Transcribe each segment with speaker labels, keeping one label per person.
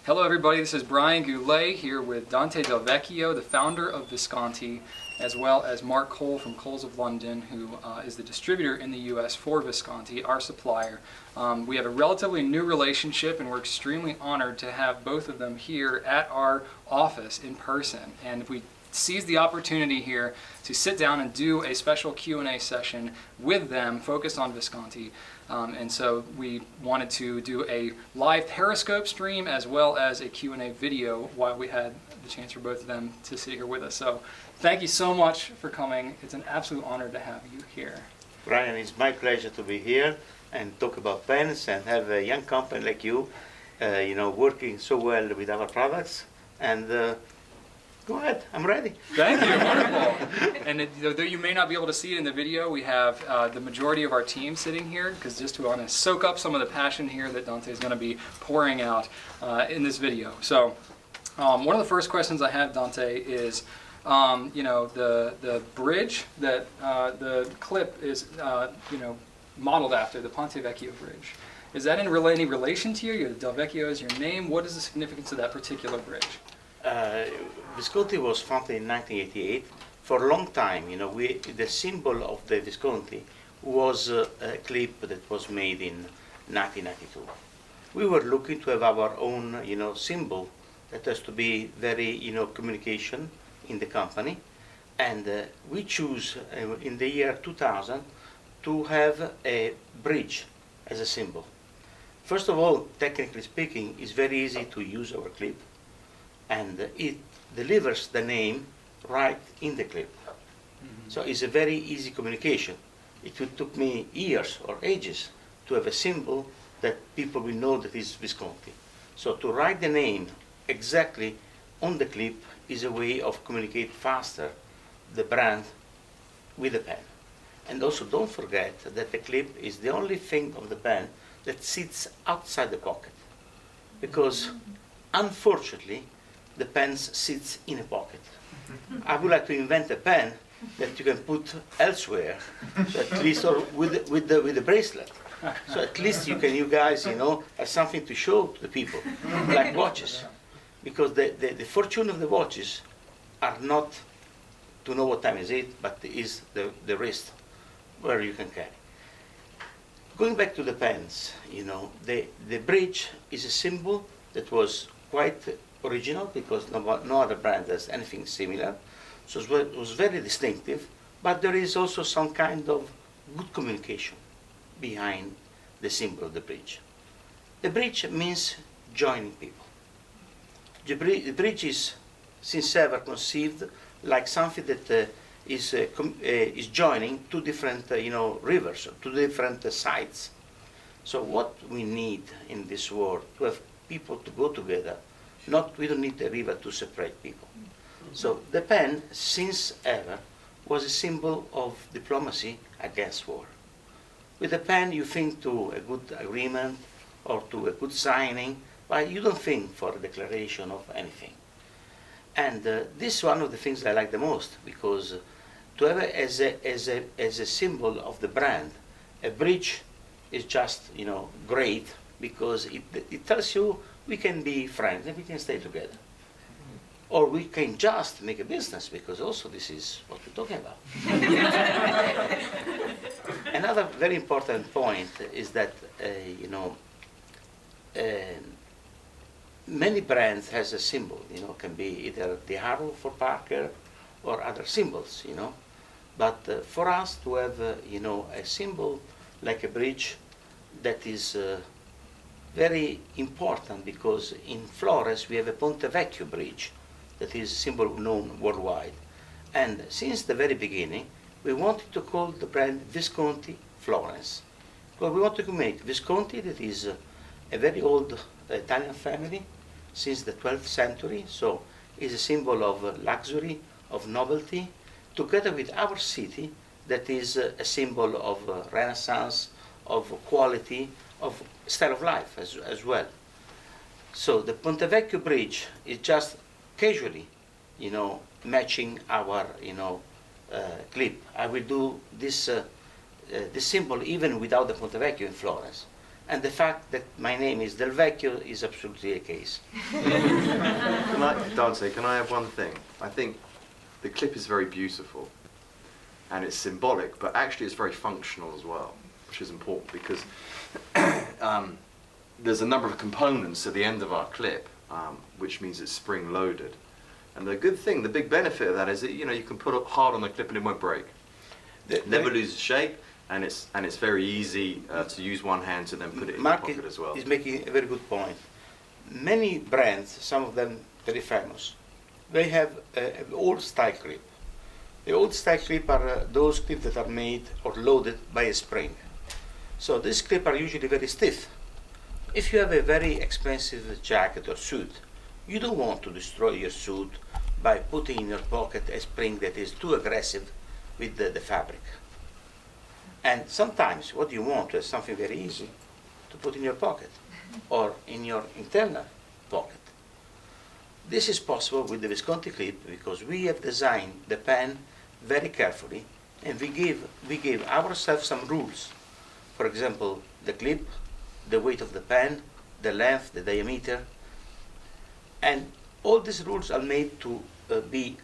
Speaker 1: Hello everybody, this is Brian Goulet here with Dante Delvecchio, the founder of Visconti, as well as Mark Cole from Coles of London, who is the distributor in the US for Visconti, our supplier. We have a relatively new relationship and we're extremely honored to have both of them here at our office in person. And we seized the opportunity here to sit down and do a special Q&A session with them focused on Visconti. And so we wanted to do a live Periscope stream as well as a Q&A video while we had the chance for both of them to sit here with us. So thank you so much for coming. It's an absolute honor to have you here.
Speaker 2: Brian, it's my pleasure to be here and talk about pens and have a young company like you, working so well with our products. And go ahead, I'm ready.
Speaker 1: Thank you, wonderful. And though you may not be able to see it in the video, we have the majority of our team sitting here, because just to want to soak up some of the passion here that Dante is going to be pouring out in this video. So one of the first questions I have, Dante, is the bridge that the clip is modeled after, the Ponte Vecchio Bridge. Is that in any relation to you? Delvecchio is your name. What is the significance of that particular bridge?
Speaker 2: Visconti was founded in 1988. For a long time, the symbol of the Visconti was a clip that was made in 1992. We were looking to have our own, symbol that has to be very, communication in the company, and we choose in the year 2000 to have a bridge as a symbol. First of all, technically speaking, it's very easy to use our clip, and it delivers the name right in the clip. Mm-hmm. So it's a very easy communication. It took me years or ages to have a symbol that people will know that is Visconti. So to write the name exactly on the clip is a way of communicate faster the brand with the pen. And also don't forget that the clip is the only thing of the pen that sits outside the pocket, because unfortunately the pen sits in a pocket. I would like to invent a pen that you can put elsewhere, so at least, or with the bracelet. So at least you guys, have something to show to the people, like watches. Because the fortune of the watches are not to know what time is it, but is the wrist, where you can carry. Going back to the pens, the bridge is a symbol that was quite original, because no other brand has anything similar. So it was very distinctive, but there is also some kind of good communication behind the symbol of the bridge. The bridge means joining people. The bridge is, since ever, conceived like something that is joining two different rivers, two different sites. So what we need in this world, to have people to go together, we don't need a river to separate people. So the pen, since ever, was a symbol of diplomacy against war. With the pen you think to a good agreement or to a good signing, but you don't think for a declaration of anything. And this is one of the things I like the most, because to have it as a symbol of the brand, a bridge is just great, because it tells you we can be friends and we can stay together. Or we can just make a business, because also this is what we're talking about. Another very important point is that many brands has a symbol. Can be either the arrow for Parker or other symbols. But for us to have a symbol like a bridge, that is very important, because in Florence we have a Ponte Vecchio Bridge that is a symbol known worldwide. And since the very beginning, we wanted to call the brand Visconti Florence. Because we want to make Visconti, that is a very old Italian family since the 12th century, so is a symbol of luxury, of novelty, together with our city that is a symbol of Renaissance, of quality, of style of life as well. So the Ponte Vecchio Bridge is just casually, matching our, clip. I will do this symbol even without the Ponte Vecchio in Florence. And the fact that my name is Delvecchio is absolutely a case.
Speaker 3: Dante, can I have one thing? I think the clip is very beautiful and it's symbolic, but actually it's very functional as well, which is important because there's a number of components at the end of our clip, which means it's spring-loaded. And the good thing, the big benefit of that is that you can put it hard on the clip and it won't break. Never loses shape, and it's very easy to use one hand to then put it in your pocket as well.
Speaker 2: Mark is making a very good point. Many brands, some of them very famous, they have an old style clip. The old style clip are those clips that are made or loaded by a spring. So these clips are usually very stiff. If you have a very expensive jacket or suit, you don't want to destroy your suit by putting in your pocket a spring that is too aggressive with the fabric. And sometimes what you want is something very easy to put in your pocket or in your internal pocket. This is possible with the Visconti clip because we have designed the pen very carefully, and we give ourselves some rules. For example, the clip, the weight of the pen, the length, the diameter, and all these rules are made to be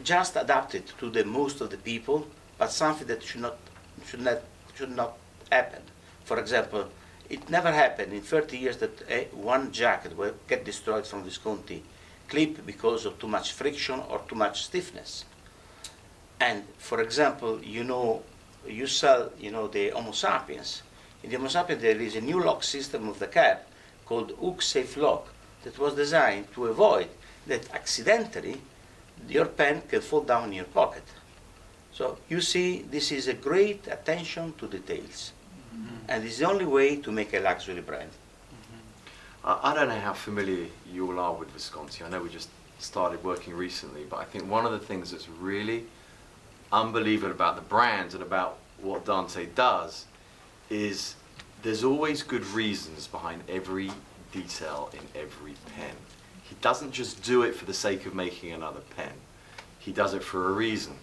Speaker 2: just adapted to the most of the people, but something that should not happen. For example, it never happened in 30 years that one jacket will get destroyed from Visconti clip because of too much friction or too much stiffness. And for example, you sell the Homo Sapiens. In the Homo Sapiens there is a new lock system of the cab called hook safe lock that was designed to avoid that accidentally your pen can fall down in your pocket. So you see, this is a great attention to details. Mm-hmm. And it's the only way to make a luxury brand.
Speaker 3: Mm-hmm. I don't know how familiar you all are with Visconti. I know we just started working recently, but I think one of the things that's really unbelievable about the brand and about what Dante does is there's always good reasons behind every detail in every pen. He doesn't just do it for the sake of making another pen. He does it for a reason.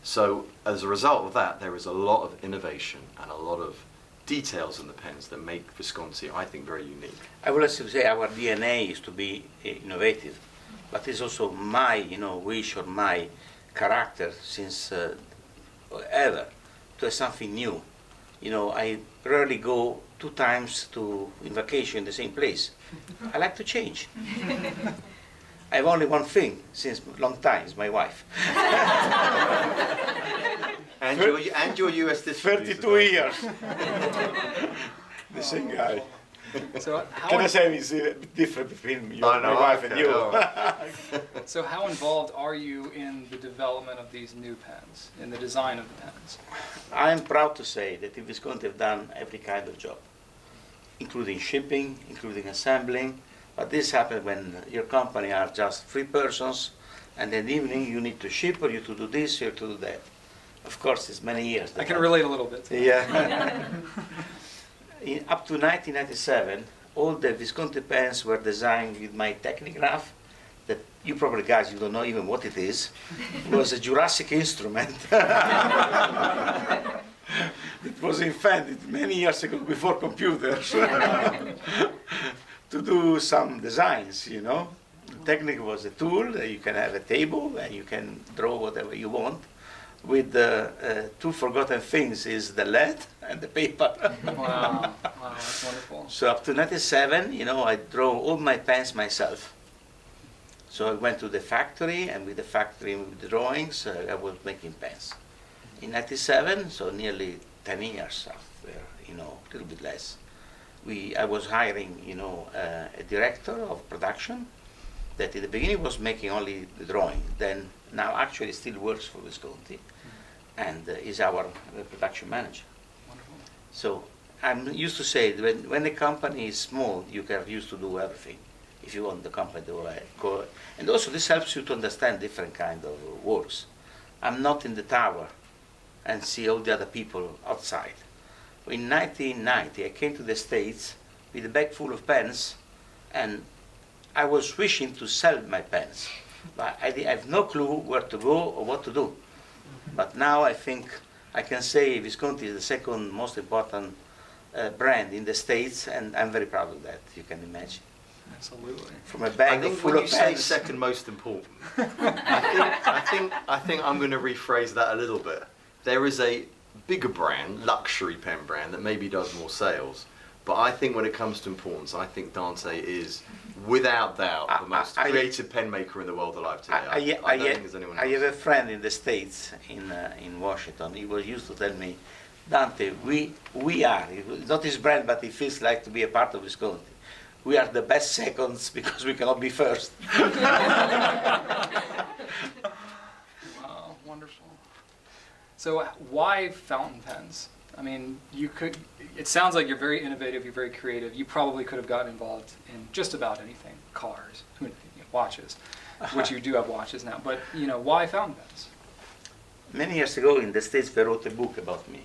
Speaker 3: So as a result of that, there is a lot of innovation and a lot of details in the pens that make Visconti, I think, very unique.
Speaker 2: I would like to say our DNA is to be innovative, but it's also my wish or my character since ever to have something new. I rarely go 2 times in vacation in the same place. I like to change. I have only one thing since a long time, it's my wife.
Speaker 3: and your US distributor.
Speaker 2: 32 years. The same guy.
Speaker 1: So
Speaker 2: Can I say it's different between my wife and you?
Speaker 1: So how involved are you in the development of these new pens, in the design of the pens?
Speaker 2: I am proud to say that in Visconti have done every kind of job, including shipping, including assembling. But this happens when your company are just 3 persons, and in the evening you need to ship, or you to do this, or to do that. Of course, it's many years.
Speaker 1: I can relate a little bit to that.
Speaker 2: Yeah. Up to 1997, all the Visconti pens were designed with my Technigraph, that you probably guys, you don't know even what it is. It was a Jurassic instrument. It was invented many years ago before computers to do some designs, The Technic was a tool that you can have a table and you can draw whatever you want. With the 2 forgotten things is the lead and the paper.
Speaker 1: Wow, that's wonderful.
Speaker 2: So up to 97, I draw all my pens myself. So I went to the factory, and with the factory with the drawings, I was making pens. In 97, so nearly 10 years after, a little bit less, I was hiring, a director of production that in the beginning was making only the drawing, then now actually still works for Visconti and is our production manager.
Speaker 1: Wonderful.
Speaker 2: So I'm used to say that when a company is small, you are used to do everything if you want the company to go. And also this helps you to understand different kind of works. I'm not in the tower and see all the other people outside. In 1990, I came to the States with a bag full of pens, and I was wishing to sell my pens, but I have no clue where to go or what to do. But now I think I can say Visconti is the second most important brand in the States, and I'm very proud of that, you can imagine.
Speaker 1: Absolutely.
Speaker 2: From a
Speaker 3: I
Speaker 2: bag
Speaker 3: think
Speaker 2: full
Speaker 3: when you
Speaker 2: of
Speaker 3: say
Speaker 2: pens.
Speaker 3: second most important, I think I'm going to rephrase that a little bit. There is a bigger brand, luxury pen brand, that maybe does more sales. But I think when it comes to importance, I think Dante is, without doubt, the most creative pen maker in the world alive today. I don't think there's anyone else.
Speaker 2: I have a friend in the States, in Washington. He was used to tell me, Dante, we are, not his brand, but he feels like to be a part of Visconti. We are the best seconds because we cannot be first.
Speaker 1: Wow, wonderful. So why fountain pens? I mean, it sounds like you're very innovative, you're very creative. You probably could have gotten involved in just about anything, cars, watches, which you do have watches now. But, why fountain pens?
Speaker 2: Many years ago in the States, they wrote a book about me.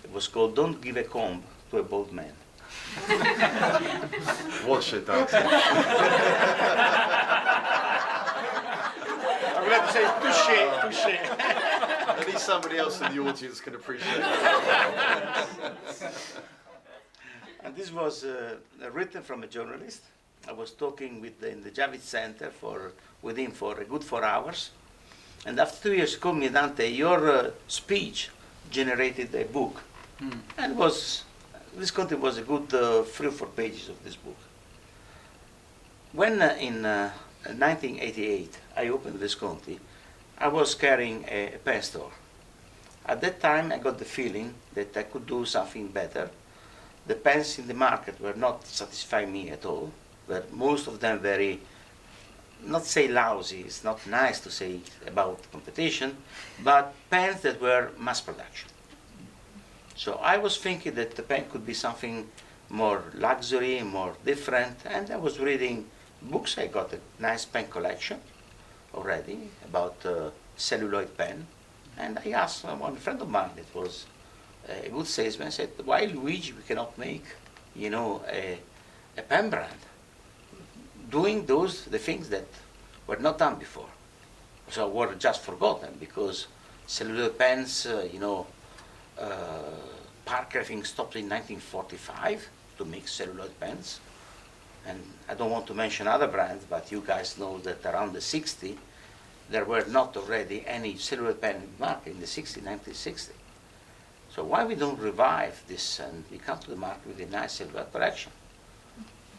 Speaker 2: It was called Don't Give a Comb to a Bald Man.
Speaker 3: Watch it, Dante.
Speaker 2: I'm glad to say touche.
Speaker 3: At least somebody else in the audience can appreciate that.
Speaker 2: And this was written from a journalist. I was talking in the Javits Center with him for a good 4 hours. And after 2 years, he called me, Dante, your speech generated a book. And Visconti was a good 3 or 4 pages of this book. When in 1988 I opened Visconti, I was carrying a pen store. At that time I got the feeling that I could do something better. The pens in the market were not satisfying me at all. But most of them very, not say lousy, it's not nice to say about competition, but pens that were mass production. So I was thinking that the pen could be something more luxury, more different, and I was reading books. I got a nice pen collection already about celluloid pen, and I asked one friend of mine that was a good salesman, I said, why, Luigi, we cannot make, a pen brand doing the things that were not done before. So were just forgotten because celluloid pens, Parker, I think, stopped in 1945 to make celluloid pens. And I don't want to mention other brands, but you guys know that around the 60s, there were not already any celluloid pen in the market in the 1960s. So why we don't revive this and we come to the market with a nice celluloid collection?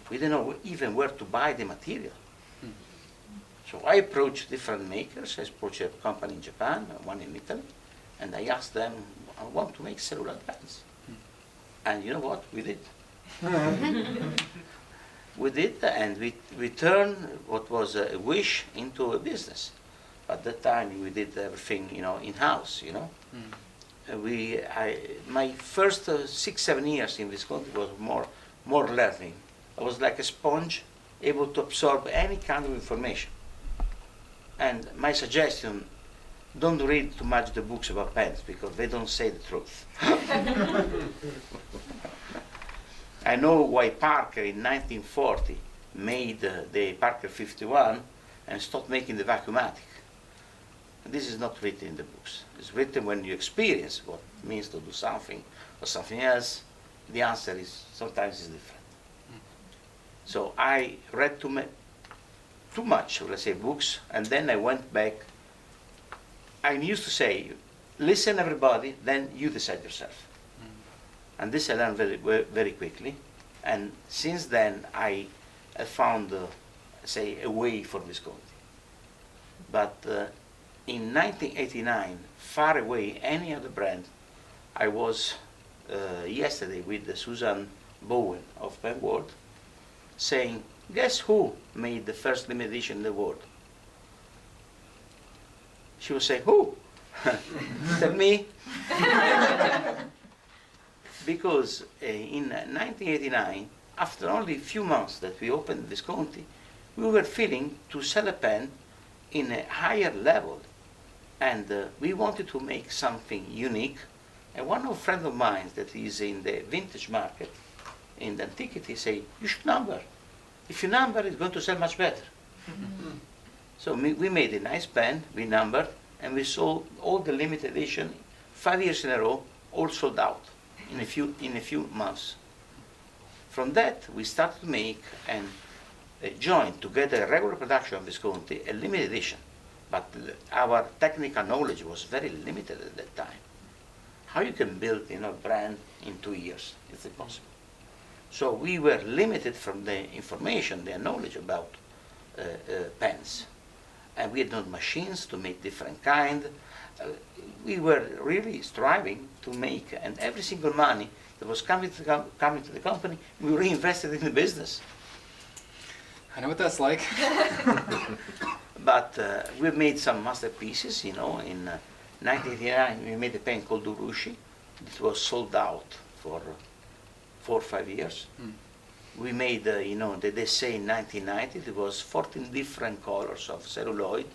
Speaker 2: We don't know even where to buy the material. So I approached different makers. I approached a company in Japan, one in Italy, and I asked them, I want to make celluloid pens. And you know what? We did. We did, and we turned what was a wish into a business. At that time, we did everything, in-house, My first 6-7 years in Visconti was more learning. I was like a sponge, able to absorb any kind of information. And my suggestion, don't read too much the books about pens because they don't say the truth. I know why Parker in 1940 made the Parker 51 and stopped making the vacuumatic. This is not written in the books. It's written when you experience what it means to do something or something else. The answer is sometimes is different. So I read too much, let's say, books, and then I went back. I used to say, listen everybody, then you decide yourself. And this I learned very, very quickly. And since then, I found, say, a way for Visconti. But in 1989, far away any other brand, I was yesterday with Susan Bowen of Pen World, saying, guess who made the first limited edition in the world? She was saying, who? Tell me. Because in 1989, after only a few months that we opened Visconti, we were feeling to sell a pen in a higher level. And we wanted to make something unique. And one of friend of mine that is in the vintage market, in the antiquity, say, you should number. If you number, it's going to sell much better. So we made a nice pen, we numbered, and we sold all the limited edition, 5 years in a row, all sold out. in a few months. From that, we started to make and join together a regular production of Visconti, a limited edition. But our technical knowledge was very limited at that time. How you can build, a brand in 2 years? It's impossible. So we were limited from the information, the knowledge about pens. And we had no machines to make different kind. We were really striving to make, and every single money that was coming to the company, we reinvested in the business.
Speaker 1: I know what that's like.
Speaker 2: But we made some masterpieces, In 1989, we made a pen called Urushi. It was sold out for 4 or 5 years. We made, they say in 1990, there was 14 different colors of celluloid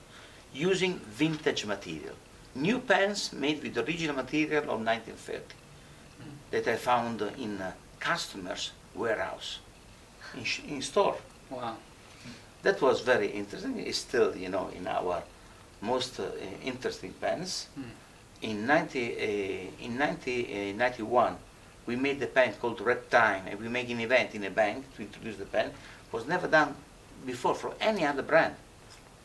Speaker 2: using vintage material. New pens made with original material of 1930 that I found in customers' warehouse, in store.
Speaker 1: Wow.
Speaker 2: That was very interesting. It's still, in our most interesting pens. In 1991, we made a pen called Red Time, and we made an event in a bank to introduce the pen. It was never done before for any other brand.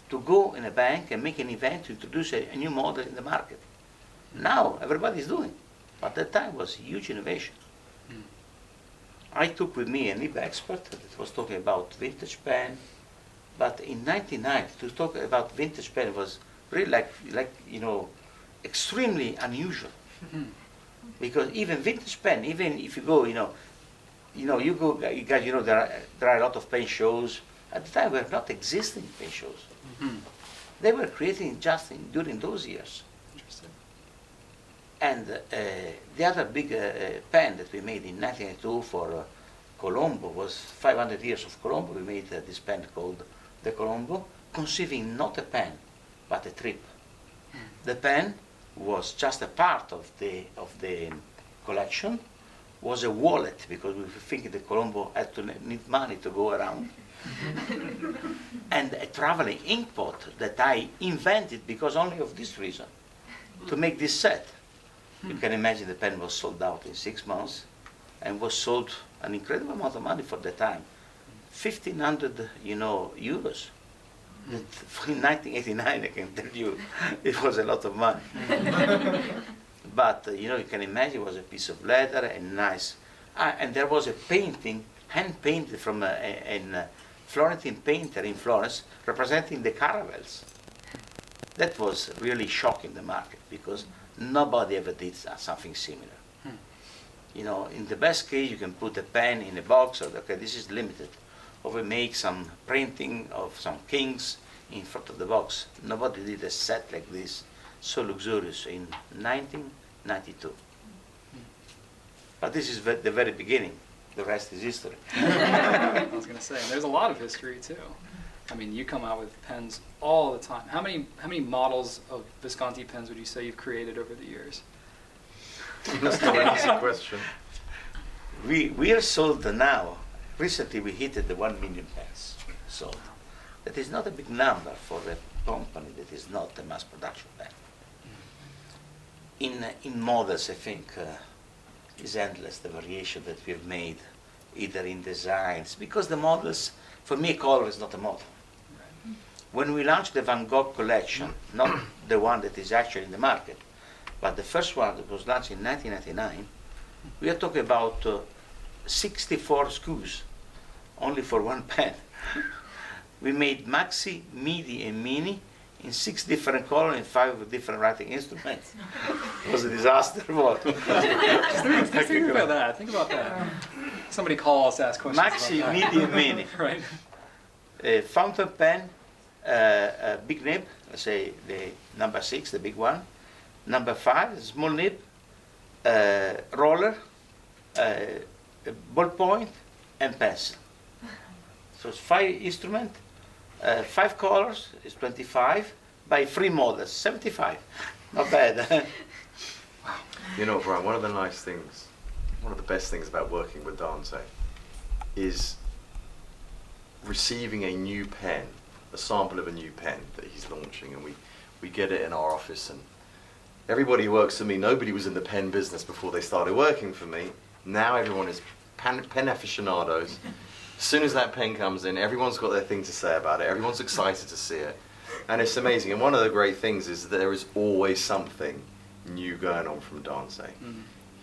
Speaker 2: To go in a bank and make an event to introduce a new model in the market. Now everybody's doing, but that time was a huge innovation. I took with me a nib expert that was talking about vintage pen, but in 1990 to talk about vintage pen was really like extremely unusual. Because even vintage pen, even if you go, you guys, there are a lot of pen shows. At the time, were not existing pen shows. They were creating just during those years.
Speaker 1: Interesting.
Speaker 2: And the other big pen that we made in 1992 for Colombo was 500 years of Colombo. We made this pen called the Colombo, conceiving not a pen, but a trip. The pen was just a part of the collection, was a wallet, because we think the Colombo had to need money to go around. And a traveling ink pot that I invented because only of this reason, to make this set. You can imagine the pen was sold out in 6 months and was sold an incredible amount of money for the time. 1,500 euros. That in 1989, I can tell you, it was a lot of money. But you can imagine it was a piece of leather and nice. And there was a painting, hand painted from a Florentine painter in Florence, representing the caravels. That was really shocking the market because nobody ever did something similar. In the best case, you can put a pen in a box, or okay, this is limited. Or we make some printing of some kings in front of the box. Nobody did a set like this, so luxurious, in 1992. But this is the very beginning. The rest is history.
Speaker 1: I was going to say, there's a lot of history too. I mean, you come out with pens all the time. How many models of Visconti pens would you say you've created over the years?
Speaker 3: That's not an easy question.
Speaker 2: We are sold now. Recently, we hit the 1 million pens sold. That is not a big number for a company that is not a mass production pen. In models, I think. Is endless, the variation that we've made, either in designs, because the models, for me, color is not a model. Right. When we launched the Van Gogh collection, not the one that is actually in the market, but the first one that was launched in 1999, we are talking about 64 SKUs, only for one pen. We made maxi, midi, and mini in 6 different colors and 5 different writing instruments. It was a disaster. What?
Speaker 1: Just think about that. Think about that. Somebody calls, ask questions.
Speaker 2: Maxi,
Speaker 1: about
Speaker 2: midi, and mini.
Speaker 1: Right.
Speaker 2: A fountain pen, a big nib, let's say the number 6, the big one. Number 5, small nib, roller, ballpoint, and pencil. So it's 5 instruments. 5 colors is 25 by 3 models, 75. Not bad.
Speaker 3: Brian, one of the best things about working with Dante is receiving a new pen, a sample of a new pen that he's launching, and we get it in our office, and everybody who works for me, nobody was in the pen business before they started working for me. Now everyone is pen aficionados. As soon as that pen comes in, everyone's got their thing to say about it. Everyone's excited to see it. And it's amazing. And one of the great things is that there is always something new going on from Dante.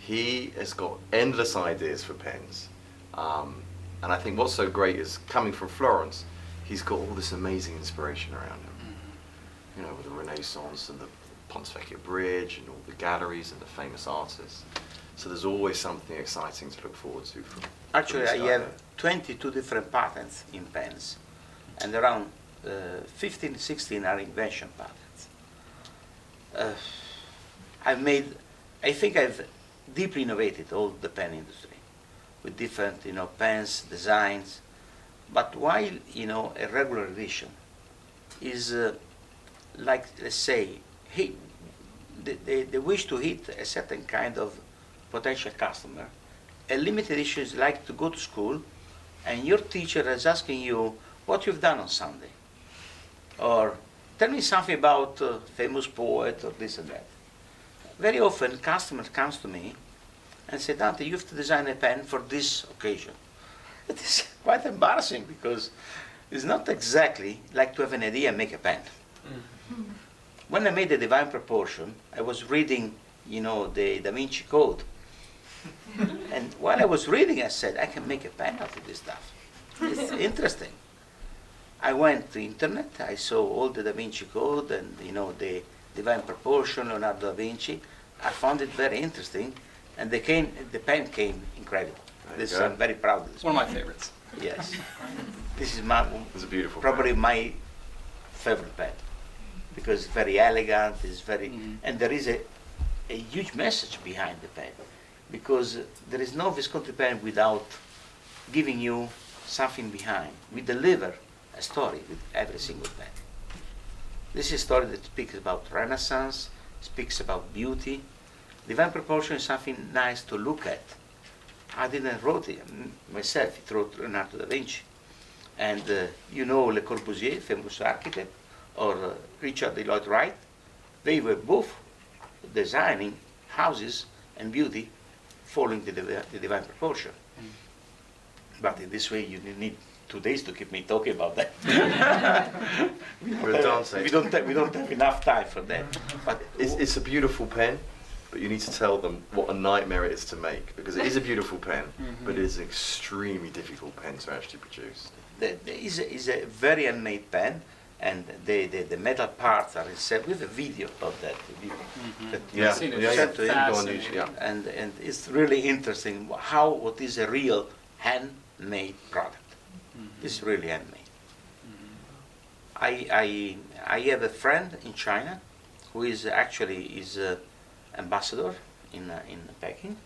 Speaker 3: He has got endless ideas for pens. And I think what's so great is, coming from Florence, he's got all this amazing inspiration around him. You know, with the Renaissance and the Ponte Vecchio Bridge and all the galleries and the famous artists. So there's always something exciting to look forward to from
Speaker 2: Actually,
Speaker 3: from
Speaker 2: I have 22 different patents in pens, and around 15, 16 are invention patents. I think I've deeply innovated all the pen industry with different, pens, designs. But while, a regular edition is like, let's say, the wish to hit a certain kind of potential customer, a limited edition is like to go to school and your teacher is asking you what you've done on Sunday, or tell me something about a famous poet or this and that. Very often customer comes to me and say, Dante, you have to design a pen for this occasion. It is quite embarrassing because it's not exactly like to have an idea and make a pen. When I made the Divine Proportion, I was reading, the Da Vinci Code. And while I was reading, I said, I can make a pen out of this stuff. It's interesting. I went to internet, I saw all the Da Vinci Code and, the Divine Proportion, Leonardo da Vinci. I found it very interesting, and the pen came incredible. I'm very proud of this.
Speaker 1: One of my favorites.
Speaker 2: Yes. This is
Speaker 3: It's a beautiful
Speaker 2: probably
Speaker 3: pen.
Speaker 2: my favorite pen, because it's very elegant, it's very, and there is a huge message behind the pen, because there is no Visconti pen without giving you something behind. We deliver a story with every single pen. This is a story that speaks about Renaissance, speaks about beauty. Divine Proportion is something nice to look at. I didn't write it myself, it wrote Leonardo da Vinci. And Le Corbusier, famous architect, or Richard Lloyd Wright, they were both designing houses and beauty following the Divine Proportion. But in this way, you need 2 days to keep me talking about that. we don't have enough time for that. But
Speaker 3: It's a beautiful pen, but you need to tell them what a nightmare it is to make, because it is a beautiful pen, but it is an extremely difficult pen to actually produce.
Speaker 2: There is a very handmade pen, and the metal parts are inset. We have a video of that.
Speaker 3: Yeah,
Speaker 1: I've seen it.
Speaker 3: yeah,
Speaker 1: It's
Speaker 3: yeah.
Speaker 2: Sent to you.
Speaker 3: Go on
Speaker 1: fascinating.
Speaker 3: YouTube, yeah.
Speaker 2: And it's really interesting what is a real handmade product. It's really handmade. I have a friend in China who is actually ambassador in Peking,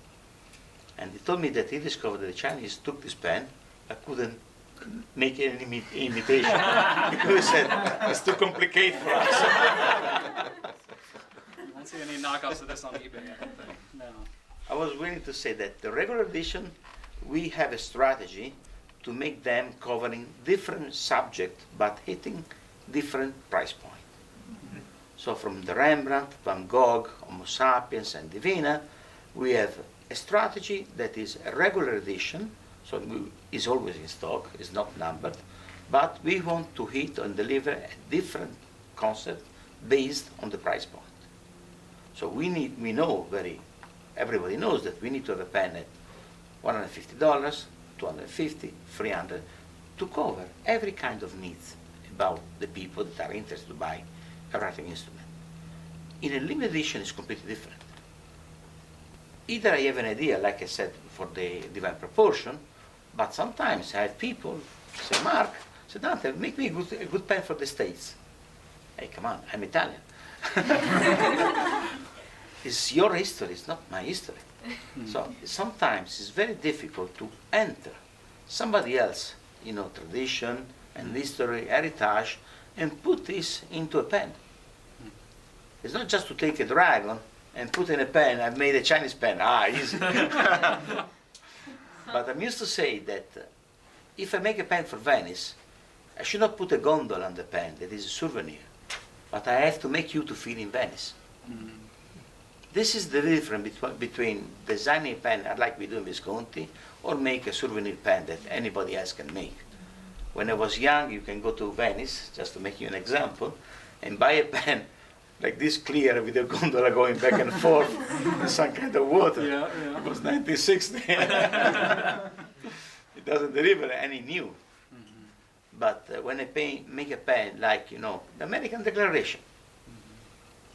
Speaker 2: and he told me that he discovered that the Chinese took this pen, but couldn't make any imitation because he said it's too complicated for us.
Speaker 1: I don't see any knockoffs of this on eBay, I don't think. No.
Speaker 2: I was willing to say that the regular edition, we have a strategy to make them covering different subject but hitting different price point. So from the Rembrandt, Van Gogh, Homo Sapiens, and Divina, we have a strategy that is a regular edition, so is always in stock, is not numbered, but we want to hit and deliver a different concept based on the price point. So everybody knows that we need to have a pen at $150, $250, $300 to cover every kind of needs about the people that are interested to buy a writing instrument. In a limited edition, it's completely different. Either I have an idea, like I said, for the Divine Proportion, but sometimes I have people say, Mark, say, Dante, make me a good pen for the States. Hey, come on, I'm Italian. It's your history, it's not my history. So sometimes it's very difficult to enter somebody else, tradition and history, heritage, and put this into a pen. It's not just to take a dragon and put in a pen, I've made a Chinese pen, easy. But I'm used to say that if I make a pen for Venice, I should not put a gondola on the pen that is a souvenir, but I have to make you to feel in Venice. This is the difference between designing a pen like we do in Visconti or make a souvenir pen that anybody else can make. When I was young, you can go to Venice, just to make you an example, and buy a pen like this clear with a gondola going back and forth in some kind of water.
Speaker 1: Yeah, yeah.
Speaker 2: It was 1960. It doesn't deliver any new. But when I make a pen like, you know, the American Declaration,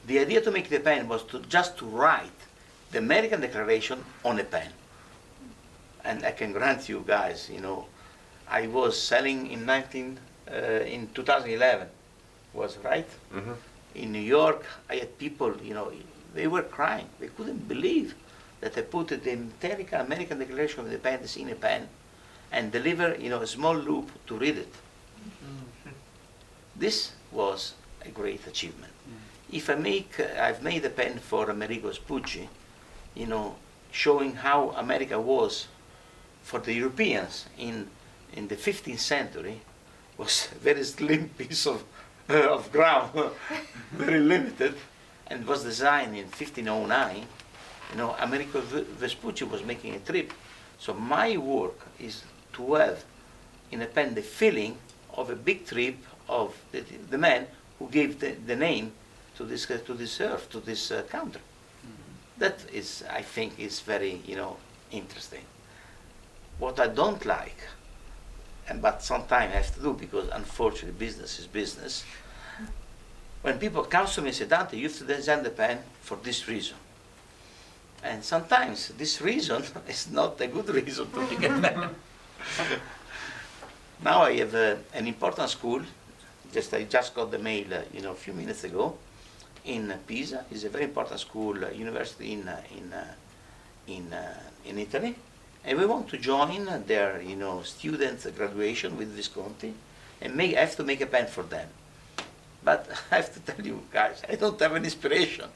Speaker 2: the idea to make the pen was just to write the American Declaration on a pen. And I can grant you guys, you know, I was selling in 2011, was right?
Speaker 3: Mm-hmm.
Speaker 2: In New York, I had people, you know, they were crying. They couldn't believe that I put the entire American Declaration of Independence in a pen and deliver, you know, a small loop to read it. This was a great achievement. If I've made a pen for Amerigo Vespucci, you know, showing how America was for the Europeans in the 15th century, was a very slim piece of ground, very limited, and was designed in 1509. You know, Amerigo Vespucci was making a trip. So my work is to have in a pen the feeling of a big trip of the man who gave the name to this earth, to this country. That is, I think, is very, you know, interesting. What I don't like, but sometimes I have to do because unfortunately business is business. When people come to me and say, Dante, you have to design the pen for this reason. And sometimes this reason is not a good reason to make a pen. Now I have an important school. I just got the mail, you know, a few minutes ago. In Pisa, is a very important school, university in Italy, and we want to join their, you know, students' graduation with Visconti, and I have to make a pen for them. But I have to tell you guys, I don't have an inspiration.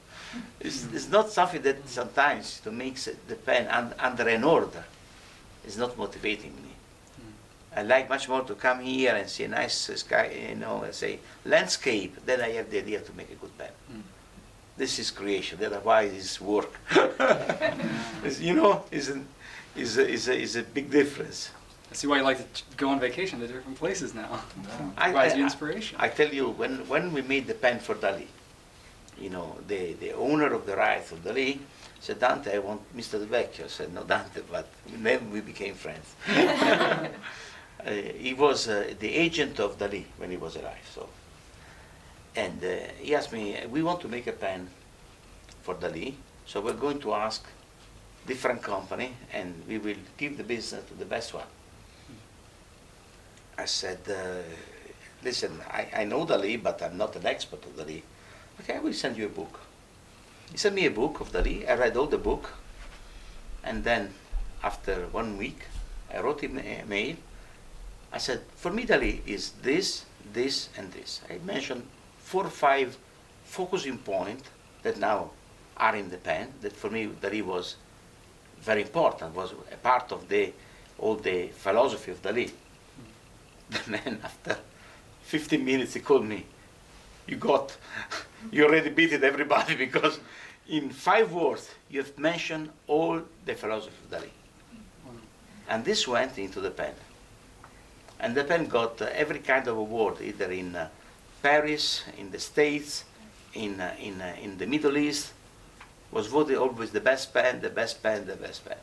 Speaker 2: It's not something that sometimes to make the pen under an order is not motivating me. I like much more to come here and see a nice sky, you know, and say landscape. Then I have the idea to make a good pen. This is creation. Otherwise, it's work. You know, is a big difference.
Speaker 1: I see why you like to go on vacation to different places now. Provides you inspiration.
Speaker 2: I tell you, when we made the pen for Dali, you know, the owner of the rights of Dali said, Dante, I want Mr. Delvecchio. I said, no, Dante, but then we became friends. He was the agent of Dali when he was alive. So, and he asked me, we want to make a pen for Dali, so we're going to ask different company, and we will give the business to the best one. I said, listen, I know Dali, but I'm not an expert of Dali. Okay, I will send you a book. He sent me a book of Dali. I read all the book, and then after 1 week, I wrote him a mail. I said, for me, Dali is this, this, and this. I mentioned 4 or 5 focusing points that now are in the pen, that for me, Dali was very important, was a part of all the philosophy of Dali. The man, after 15 minutes, he called me. You already beaten everybody because in 5 words, you have mentioned all the philosophy of Dali. And this went into the pen. And the pen got every kind of award, either in Paris, in the States, in the Middle East. Was voted always the best pen, the best pen, the best pen.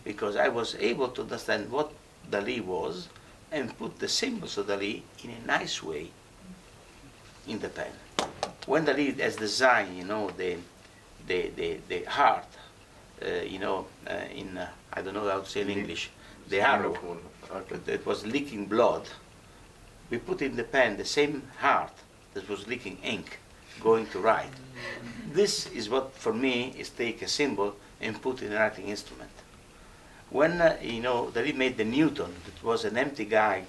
Speaker 2: Because I was able to understand what Dali was and put the symbols of Dali in a nice way in the pen. When Dali has designed, you know, the heart, you know, I don't know how to say in English, the arrow that was leaking blood, we put in the pen the same heart that was leaking ink, going to write. This is what, for me, is take a symbol and put in a writing instrument. When, you know, Dali made the Newton, that was an empty guy,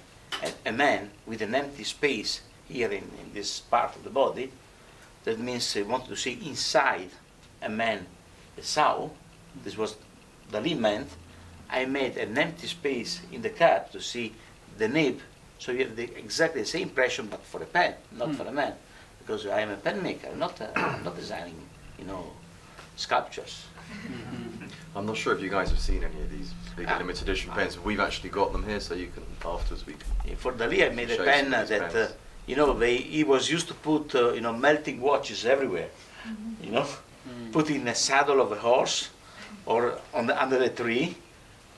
Speaker 2: a man with an empty space here in this part of the body, that means he wanted to see inside a man, a soul. This was Dali meant. I made an empty space in the cap to see the nib, so you have exactly the same impression, but for a pen, not for a man, because I am a pen maker. I'm not designing, you know, sculptures.
Speaker 3: I'm not sure if you guys have seen any of these big
Speaker 2: Ah.
Speaker 3: limited edition pens. We've actually got them here, so you can afterwards we can.
Speaker 2: For Dali, I made a
Speaker 3: Show you
Speaker 2: pen
Speaker 3: some of these
Speaker 2: that,
Speaker 3: pens.
Speaker 2: he was used to put, melting watches everywhere. Put in a saddle of a horse or under a tree.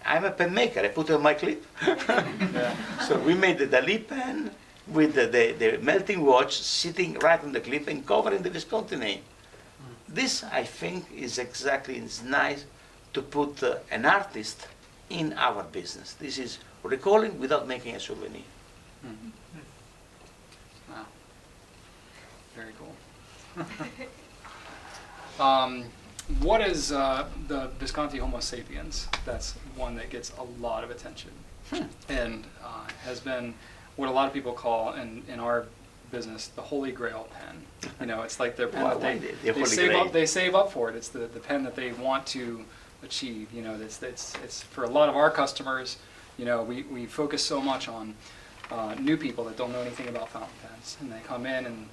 Speaker 2: I'm a pen maker. I put it on my clip.
Speaker 1: Yeah.
Speaker 2: So we made the Dali pen with the melting watch sitting right on the clip and covering the Visconti name. This, I think, is exactly, it's nice to put an artist in our business. This is recalling without making a souvenir.
Speaker 1: Wow. Very cool. What is the Visconti Homo Sapiens? That's one that gets a lot of attention and has been what a lot of people call in our business the Holy Grail pen. It's like their pen
Speaker 2: Why
Speaker 1: that
Speaker 2: the Holy
Speaker 1: save
Speaker 2: Grail?
Speaker 1: up. They save up for it. It's the pen that they want to achieve. It's for a lot of our customers. We focus so much on new people that don't know anything about fountain pens, and they come in and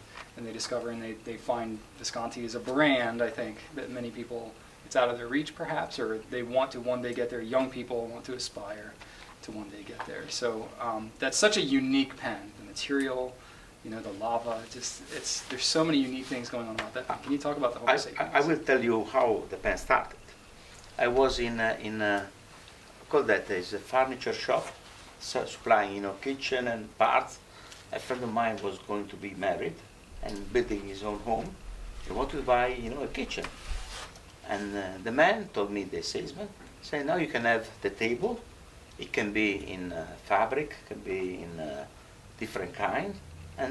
Speaker 1: they discover and they find Visconti is a brand. I think that many people, it's out of their reach perhaps, or they want to one day get there. Young people want to aspire to one day get there. So that's such a unique pen. The material, the lava, there's so many unique things going on about that pen. Can you talk about the Homo Sapiens?
Speaker 2: I will tell you how the pen started. I was in call that is a furniture shop, supplying kitchen and parts. A friend of mine was going to be married and building his own home. He wanted to buy a kitchen, and the man told me, the salesman said, now you can have the table. It can be in fabric, can be in different kind,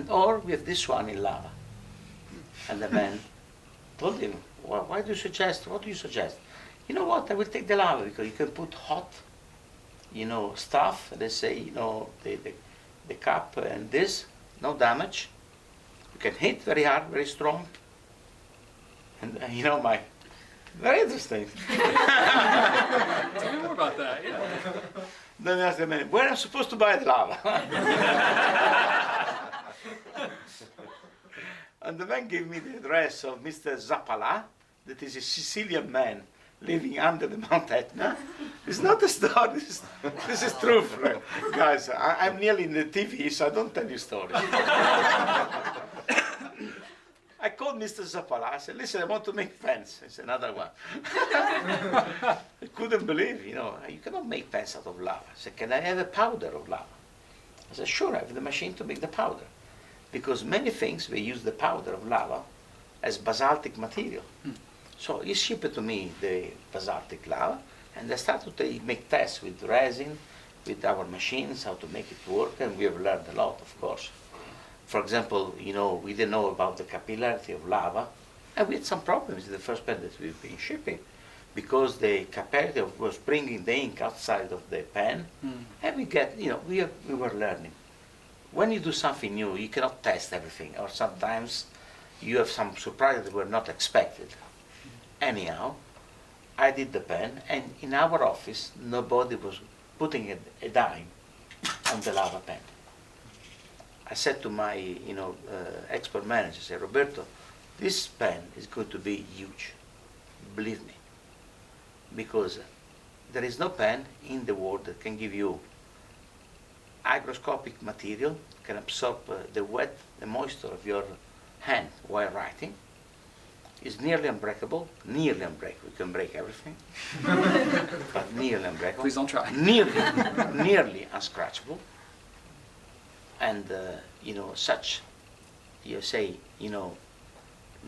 Speaker 2: or we have this one in lava. And the man told him, what do you suggest? You know what, I will take the lava because you can put hot, stuff, let's say, the cup and this, no damage. You can hit very hard, very strong. And very interesting.
Speaker 1: Tell me more about that. Yeah.
Speaker 2: Then I asked the man, where am I supposed to buy the lava? And the man gave me the address of Mr. Zappala, that is a Sicilian man living under the Mount Etna. It's not a story, this is true, guys. I'm nearly in the TV, so I don't tell you stories. I called Mr. Zappala. I said, listen, I want to make pens. It's another one. I couldn't believe, you cannot make pens out of lava. I said, can I have a powder of lava? I said, sure, I have the machine to make the powder. Because many things, we use the powder of lava as basaltic material. So he shipped to me the basaltic lava, and I started to make tests with resin, with our machines, how to make it work, and we have learned a lot, of course. For example, we didn't know about the capillarity of lava, and we had some problems in the first pen that we've been shipping, because the capillarity was bringing the ink outside of the pen, and we were learning. When you do something new, you cannot test everything, or sometimes you have some surprises that were not expected. Anyhow, I did the pen, and in our office, nobody was putting a dime on the lava pen. I said to my, expert manager, I said, Roberto, this pen is going to be huge, believe me, because there is no pen in the world that can give you hygroscopic material, can absorb the moisture of your hand while writing. It's nearly unbreakable. You can break everything, but nearly unbreakable.
Speaker 1: Please don't try.
Speaker 2: Nearly unscratchable. And, such,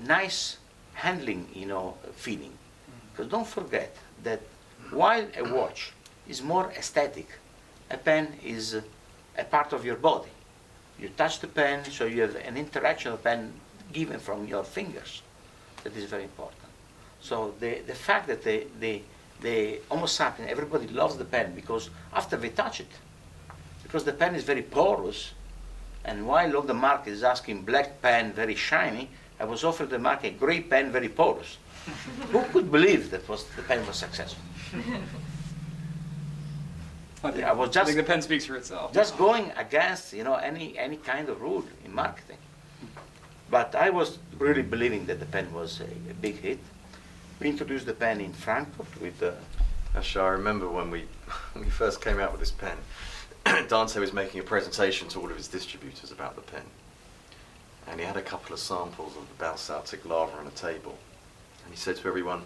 Speaker 2: nice handling, feeling. Because don't forget that while a watch is more aesthetic, a pen is a part of your body. You touch the pen, so you have an interaction of the pen given from your fingers. That is very important. So the fact that the Homo sapiens, everybody loves the pen because after they touch it, because the pen is very porous, and while the Mark is asking black pen very shiny, I was offered the Mark a gray pen very porous. Who could believe that the pen was successful?
Speaker 1: I
Speaker 2: think
Speaker 1: the pen speaks for itself.
Speaker 2: Just going against any kind of rule in marketing. But I was really believing that the pen was a big hit. We introduced the pen in Frankfurt with
Speaker 3: Actually, I remember when we first came out with this pen, Dante was making a presentation to all of his distributors about the pen. And he had a couple of samples of the basaltic lava on a table. And he said to everyone,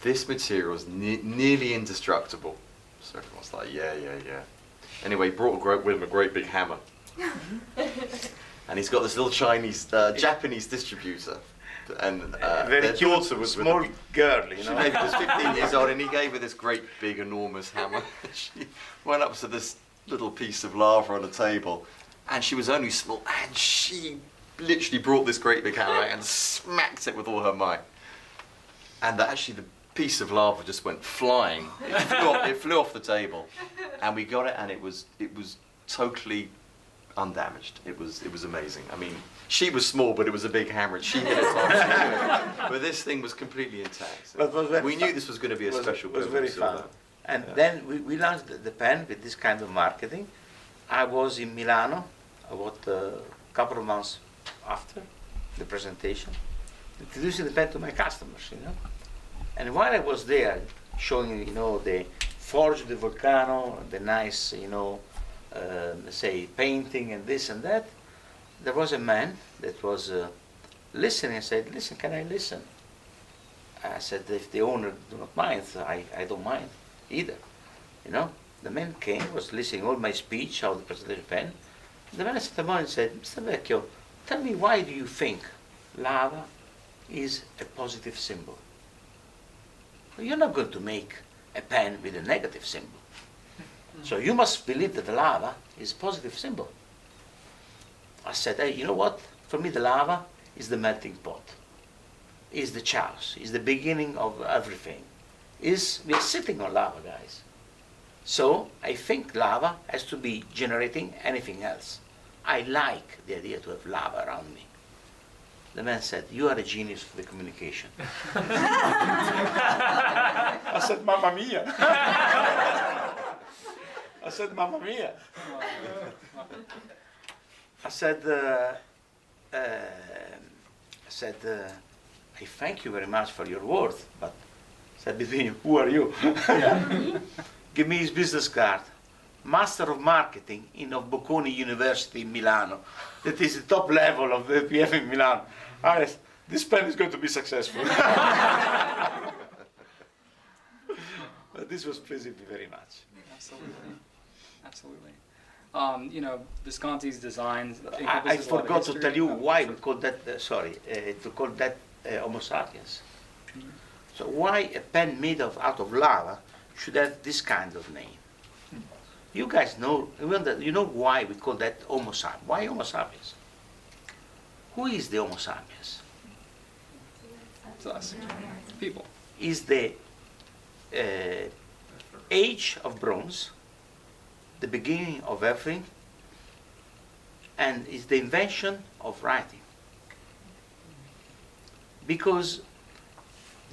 Speaker 3: this material is nearly indestructible. So everyone's like, yeah. Anyway, he brought with him a great big hammer. And he's got this little Chinese, Japanese distributor. And
Speaker 2: very
Speaker 3: their
Speaker 2: cute,
Speaker 3: daughter was
Speaker 2: small
Speaker 3: with
Speaker 2: girl, you
Speaker 3: She
Speaker 2: know.
Speaker 3: maybe was 15 years old, and he gave her this great, big, enormous hammer. She went up to this little piece of lava on the table, and she was only small, and she literally brought this great big hammer and smacked it with all her might. And actually, the piece of lava just went flying. It flew off the table, and we got it, and it was totally undamaged. It was amazing. I mean, she was small, but it was a big hammer, and she hit it on. But this thing was completely intact. So
Speaker 2: But was very
Speaker 3: we knew
Speaker 2: fun.
Speaker 3: this was going to be a special.
Speaker 2: It was very fun. And
Speaker 3: Yeah.
Speaker 2: then we launched the pen with this kind of marketing. I was in Milano about a couple of months after the presentation, introducing the pen to my customers, you know. And while I was there, showing, you know, the Forge de Vulcano, the nice, you know, say painting and this and that, there was a man that was listening. I said, listen, can I listen? I said, if the owner do not mind, I don't mind either. You know, the man came, was listening all my speech, how the presentation pen. The man at the moment said, Mr. Vecchio, tell me, why do you think lava is a positive symbol? Well, you're not going to make a pen with a negative symbol. So you must believe that the lava is a positive symbol. I said, hey, you know what? For me, the lava is the melting pot, is the chaos, is the beginning of everything. We are sitting on lava, guys. So I think lava has to be generating anything else. I like the idea to have lava around me. The man said, you are a genius for the communication. I said, Mamma mia. I said, Mamma mia. I said, I thank you very much for your words, but I said, between you, who are you? Give me his business card. Master of Marketing in Bocconi University in Milano. That is the top level of the PF in Milan. This pen is going to be successful. But this was pleasing me very much.
Speaker 1: Absolutely. You know, Visconti's designs.
Speaker 2: I
Speaker 1: encompasses a lot of
Speaker 2: forgot to
Speaker 1: history.
Speaker 2: tell you
Speaker 1: Oh,
Speaker 2: why
Speaker 1: sure.
Speaker 2: we call that, to call that Homo Sapiens. So why a pen made out of lava should have this kind of name? You guys know, you know why we call that Homo Sapiens? Why Homo Sapiens? Who is the Homo Sapiens?
Speaker 1: It's us, people.
Speaker 2: Is the age of bronze, the beginning of everything, and is the invention of writing. Because,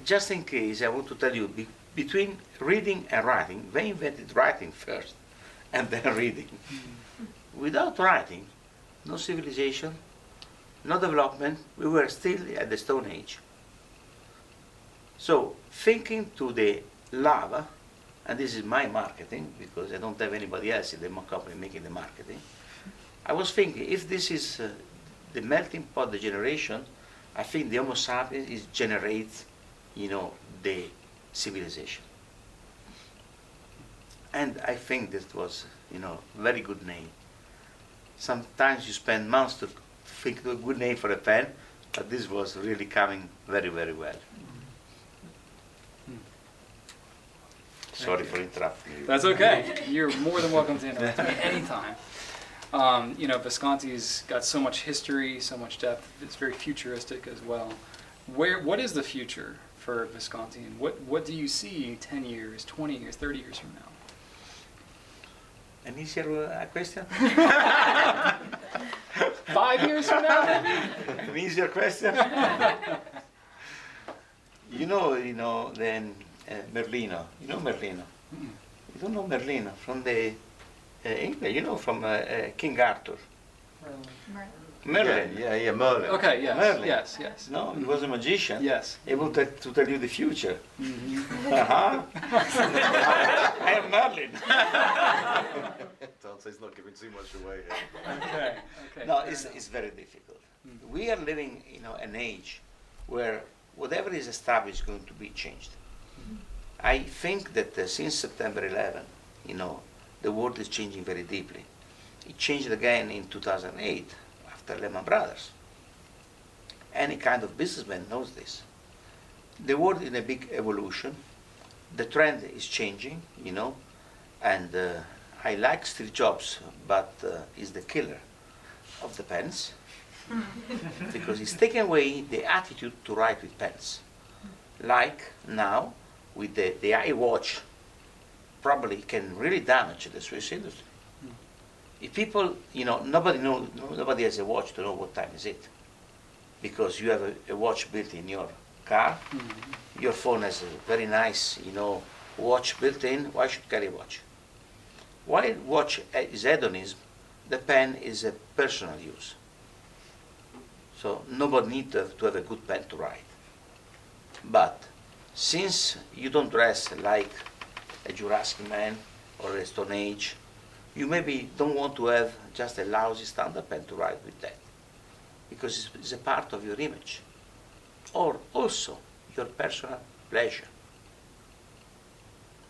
Speaker 2: just in case, I want to tell you, between reading and writing, they invented writing first, and then reading. Without writing, no civilization, no development, we were still at the Stone Age. So, thinking to the lava, and this is my marketing, because I don't have anybody else in the company making the marketing, I was thinking, if this is the melting pot, the generation, I think the Homo sapiens generates, you know, the civilization. And I think that was, you know, very good name. Sometimes you spend months to think of a good name for a pen, but this was really coming very, very well. Sorry for interrupting you.
Speaker 1: That's okay. You're more than welcome to interrupt me anytime. You know, Visconti's got so much history, so much depth. It's very futuristic as well. What is the future for Visconti, and what do you see 10 years, 20 years, 30 years from now?
Speaker 2: An easier question?
Speaker 1: 5 years from now?
Speaker 2: An easier question? you know, then Merlino. You know Merlino?
Speaker 1: Mm-mm.
Speaker 2: You don't know Merlino from the England. You know from King Arthur. Merlin.
Speaker 3: Yeah, Merlin.
Speaker 1: Okay, yes,
Speaker 2: Merlin.
Speaker 1: yes.
Speaker 2: No, he was a magician.
Speaker 1: Yes.
Speaker 2: Able to tell you the future. Uh-huh. I am Merlin.
Speaker 3: Dante's not giving too much away here.
Speaker 1: Okay.
Speaker 2: No, it's very difficult. We are living, an age where whatever is established is going to be changed. I think that since September 11, the world is changing very deeply. It changed again in 2008 after Lehman Brothers. Any kind of businessman knows this. The world is in a big evolution. The trend is changing, and I like Steve Jobs, but he's the killer of the pens because he's taken away the attitude to write with pens. Like now, with the iWatch, probably can really damage the Swiss industry. If people, nobody has a watch to know what time is it, because you have a watch built in your car. Your phone has a very nice, watch built in. Why should you carry a watch? While watch is hedonism, the pen is a personal use. So nobody needs to have a good pen to write. But since you don't dress like a Jurassic man or a Stone Age, you maybe don't want to have just a lousy standard pen to write with that, because it's a part of your image, or also your personal pleasure.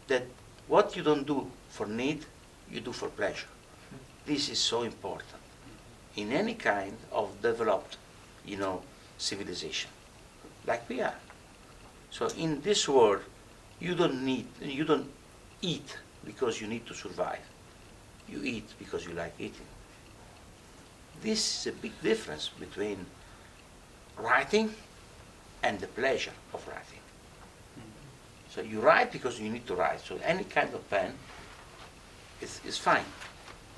Speaker 2: That what you don't do for need, you do for pleasure. This is so important in any kind of developed, civilization, like we are. So in this world, you don't eat because you need to survive. You eat because you like eating. This is a big difference between writing and the pleasure of writing. So you write because you need to write. So any kind of pen is fine.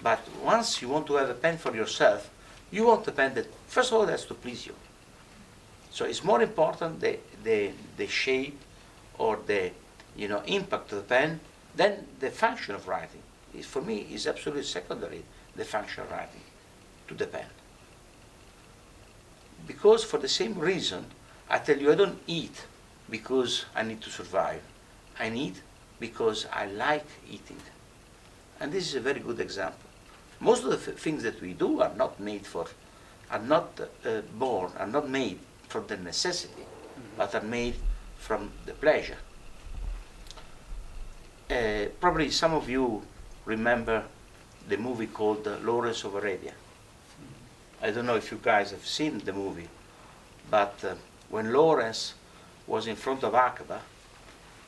Speaker 2: But once you want to have a pen for yourself, you want a pen that, first of all, has to please you. So it's more important the shape or the impact of the pen than the function of writing. For me, is absolutely secondary, the function of writing to the pen. Because for the same reason, I tell you, I don't eat because I need to survive. I eat because I like eating. And this is a very good example. Most of the things that we do are not made are not made from the necessity, but are made from the pleasure. Probably some of you remember the movie called Lawrence of Arabia. I don't know if you guys have seen the movie, but when Lawrence was in front of Aqaba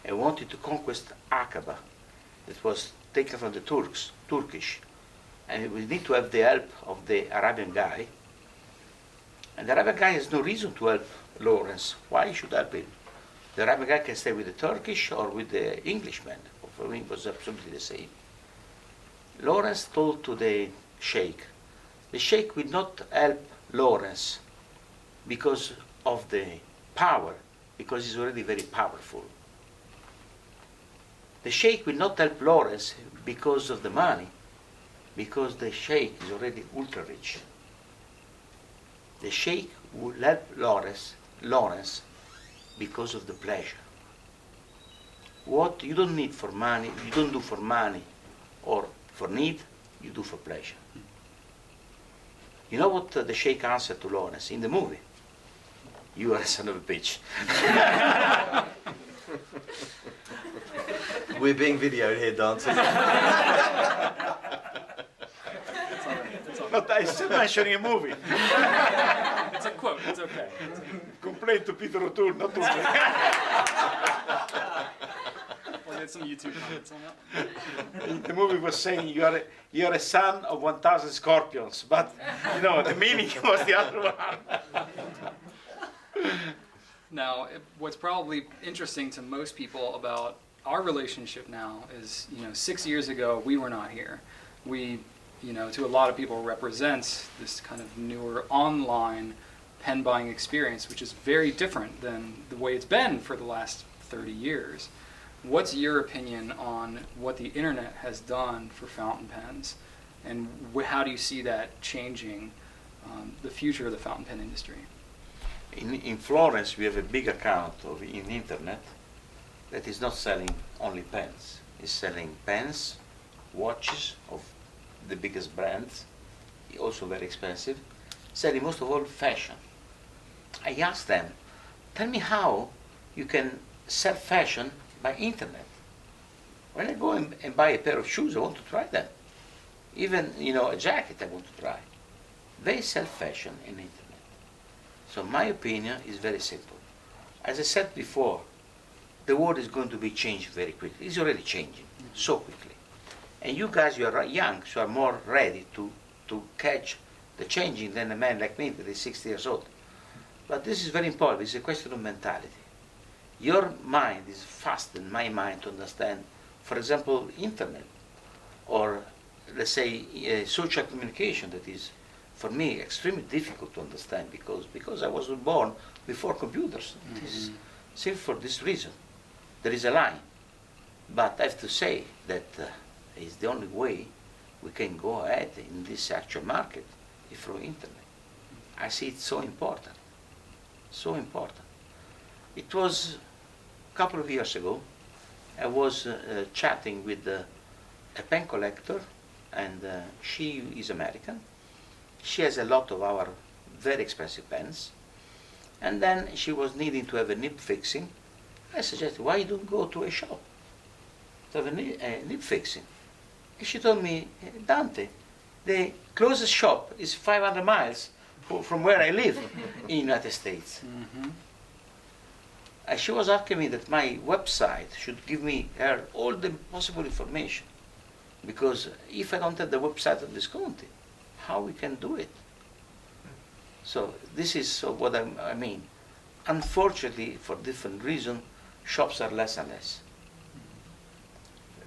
Speaker 2: and wanted to conquest Aqaba, it was taken from the Turkish, and we need to have the help of the Arabian guy. And the Arabian guy has no reason to help Lawrence. Why he should help him? The Arabian guy can stay with the Turkish or with the Englishman. For me, it was absolutely the same. Lawrence told to the sheikh. The sheikh will not help Lawrence because of the power, because he's already very powerful. The sheikh will not help Lawrence because of the money, because the sheikh is already ultra rich. The sheikh will help Lawrence because of the pleasure. What you don't need for money, you don't do for money or for need, you do for pleasure. You know what the sheikh answered to Lawrence in the movie? You are a son of a bitch.
Speaker 3: We're being videoed here, Dante.
Speaker 2: But I still mentioning a movie.
Speaker 1: It's a quote. It's okay.
Speaker 2: Complain to Peter O'Toole, not to me.
Speaker 1: We'll get some YouTube comments on that.
Speaker 2: The movie was saying you are a son of 1,000 scorpions, but the meaning was the other one.
Speaker 1: Now, what's probably interesting to most people about our relationship now is, 6 years ago we were not here. We, to a lot of people represents this kind of newer online pen buying experience, which is very different than the way it's been for the last 30 years. What's your opinion on what the internet has done for fountain pens, and how do you see that changing the future of the fountain pen industry.
Speaker 2: In Florence, we have a big account in internet that is not selling only pens. It's selling pens, watches of the biggest brands, also very expensive, selling most of all fashion. I asked them, tell me how you can sell fashion by internet. When I go and buy a pair of shoes, I want to try them. Even, a jacket I want to try. They sell fashion in internet. So my opinion is very simple. As I said before, the world is going to be changed very quickly. It's already changing so quickly. And you guys, you are young, so are more ready to catch the changing than a man like me that is 60 years old. But this is very important. It's a question of mentality. Your mind is faster than my mind to understand, for example, internet, or let's say social communication that is, for me, extremely difficult to understand because I was born before computers. It is simply for this reason. There is a line. But I have to say that it's the only way we can go ahead in this actual market is through internet. I see it so important. So important. It was a couple of years ago, I was chatting with a pen collector, and she is American. She has a lot of our very expensive pens, and then she was needing to have a nib fixing. I suggested, why you don't go to a shop to have a nib fixing? And she told me, Dante, the closest shop is 500 miles from where I live in the United States.
Speaker 1: Mm-hmm.
Speaker 2: And she was asking me that my website should give me her all the possible information. Because if I don't have the website of Visconti, how we can do it? So this is what I mean. Unfortunately, for different reasons, shops are less and less.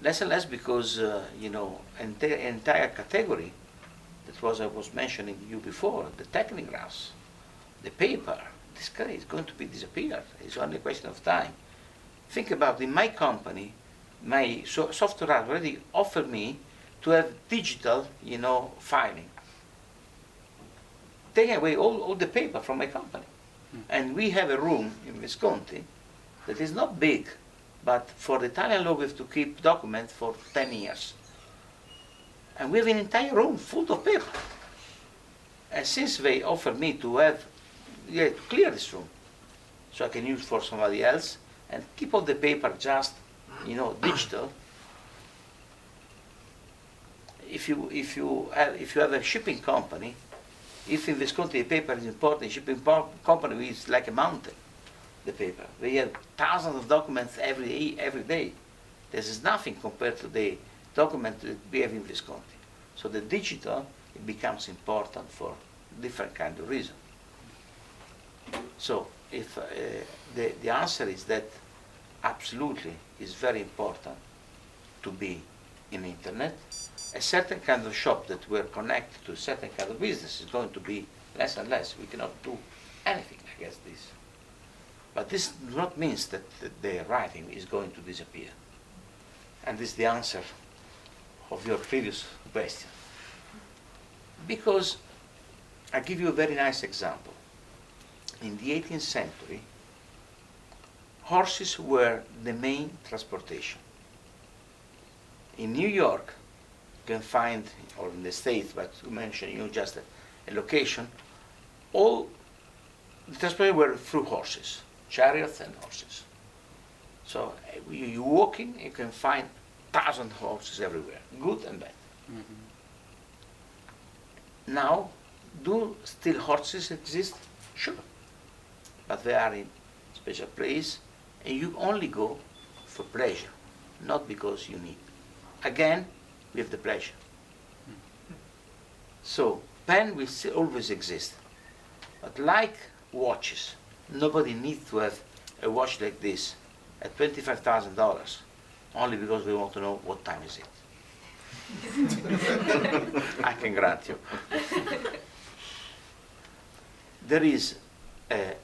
Speaker 2: Less and less because, entire category, that was I was mentioning you before, the technographs, the paper, this guy is going to be disappeared. It's only a question of time. Think about in my company, my software already offered me to have digital, filing. Taking away all the paper from my company. And we have a room in Visconti that is not big, but for the Italian law we have to keep documents for 10 years. And we have an entire room full of paper. And since they offered me to clear this room, so I can use for somebody else, and keep all the paper just, digital. If you have a shipping company, if in Visconti the paper is important, shipping company is like a mountain. The paper. They have thousands of documents every day. This is nothing compared to the document that we have in Visconti. So the digital, it becomes important for different kind of reason. So if the answer is that absolutely is very important to be in internet. A certain kind of shop that we're connected to a certain kind of business is going to be less and less. We cannot do anything against this. But this does not mean that the writing is going to disappear. And this is the answer of your previous question. Because I give you a very nice example. In the 18th century, horses were the main transportation. In New York, you can find, or in the States, but to mention just a location, all the transportation were through horses, chariots and horses. So you're walking, you can find 1,000 horses everywhere, good and bad.
Speaker 1: Mm-hmm.
Speaker 2: Now, do still horses exist? Sure. But they are in special place, and you only go for pleasure, not because you need. Again, we have the pleasure. So, pen will still always exist. But like watches, nobody needs to have a watch like this at $25,000 only because we want to know what time is it. I can grant you. There is a